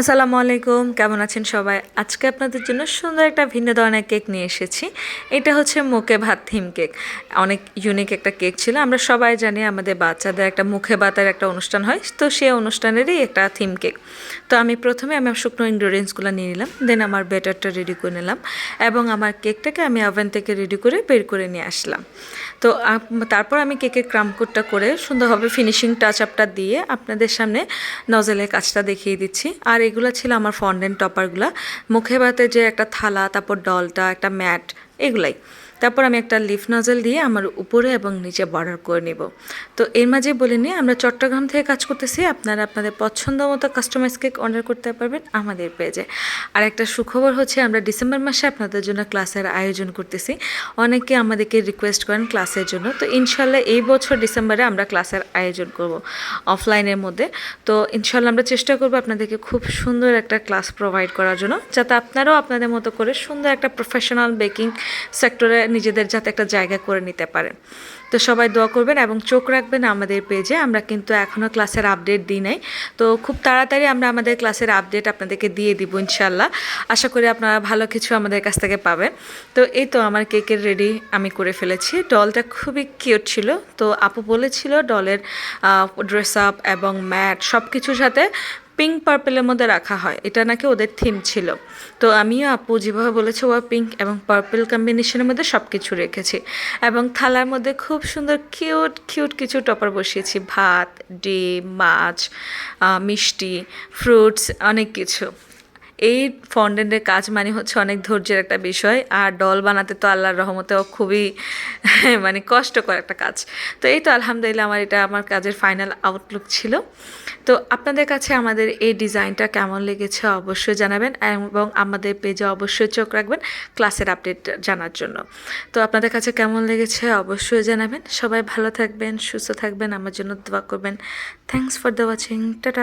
আসসালামু আলাইকুম, কেমন আছেন সবাই? আজকে আপনাদের জন্য সুন্দর একটা ভিন্ন ধরনের কেক নিয়ে এসেছি। এটা হচ্ছে মুখে ভাত থিম কেক। অনেক ইউনিক একটা কেক ছিল। আমরা সবাই জানি আমাদের বাচ্চাদের একটা মুখে ভাতের একটা অনুষ্ঠান হয়, তো সেই অনুষ্ঠানেরই একটা থিম কেক। তো আমি প্রথমে আমার শুকনো ইনগ্রিডিয়েন্টসগুলো নিয়ে নিলাম, দেন আমার ব্যাটারটা রেডি করে নিলাম এবং আমার কেকটাকে আমি ওভেন থেকে রেডি করে বের করে নিয়ে আসলাম। তো তারপর আমি কেকের ক্রাম্পকোটটা করে সুন্দরভাবে ফিনিশিং টাচ আপটা দিয়ে আপনাদের সামনে নজেলের কাজটা দেখিয়ে দিচ্ছি। আর এগুলো ছিল আমার ফন্ডেন্ট টপারগুলো, মুখে ভাতে যে একটা থালা, তারপর ডলটা, একটা ম্যাট, এগুলাই। তারপর আমি একটা লিফ নজেল দিয়ে আমার উপরে এবং নিচে বর্ডার করে নেব। তো এর মাঝে বলে নিই, আমরা চট্টগ্রাম থেকে কাজ করতেছি। আপনারা আপনাদের পছন্দ মতো কাস্টমাইজ কেক অর্ডার করতে পারবেন আমাদের পেজে। আর একটা সুখবর হচ্ছে, আমরা ডিসেম্বর মাসে আপনাদের জন্য ক্লাসের আয়োজন করতেছি। অনেকে আমাদেরকে রিকোয়েস্ট করেন ক্লাসের জন্য, তো ইনশাল্লাহ এই বছর ডিসেম্বরে আমরা ক্লাসের আয়োজন করব অফলাইনের মধ্যে। তো ইনশাল্লাহ আমরা চেষ্টা করব আপনাদেরকে খুব সুন্দর একটা ক্লাস প্রোভাইড করার জন্য, যাতে আপনারাও আপনাদের মতো করে সুন্দর একটা প্রফেশনাল বেকিং সেক্টরে নিজেদের যাতে একটা জায়গা করে নিতে পারেন। তো সবাই দোয়া করবেন এবং চোখ রাখবেন আমাদের পেজে। আমরা কিন্তু এখনও ক্লাসের আপডেট দিই নাই, তো খুব তাড়াতাড়ি আমরা আমাদের ক্লাসের আপডেট আপনাদেরকে দিয়ে দিব ইনশাল্লাহ। আশা করি আপনারা ভালো কিছু আমাদের কাছ থেকে পাবেন। তো এই তো আমার কেকের রেডি আমি করে ফেলেছি। ডলটা খুবই কিউট ছিল, তো আপু বলেছিল ডলের ড্রেস আপ এবং ম্যাট সব কিছুর সাথে পিঙ্ক পার্পেলের মধ্যে রাখা হয়, এটা নাকি ওদের থিম ছিল। তো আমিও আপু যেভাবে বলেছে ও পিঙ্ক এবং পার্পেল কম্বিনেশনের মধ্যে সব কিছু রেখেছি এবং থালার মধ্যে খুব সুন্দর কিউট কিউট কিছু টপার বসিয়েছি, ভাত, ডিম, মাছ, মিষ্টি, ফ্রুটস, অনেক কিছু। এই ফন্ডেন্টের কাজ মানে হচ্ছে অনেক ধৈর্যের একটা বিষয়, আর ডল বানাতে তো আল্লাহর রহমতেও খুবই মানে কষ্টকর একটা কাজ। তো এই তো আলহামদুলিল্লাহ আমার এটা আমার কাজের ফাইনাল আউটলুক ছিল। তো আপনাদের কাছে আমাদের এই ডিজাইনটা কেমন লেগেছে অবশ্যই জানাবেন এবং আমাদের পেজে অবশ্যই চোখ রাখবেন ক্লাসের আপডেট জানার জন্য। তো আপনাদের কাছে কেমন লেগেছে অবশ্যই জানাবেন। সবাই ভালো থাকবেন, সুস্থ থাকবেন, আমার জন্য দোয়া করবেন। Thanks for the watching. Tata.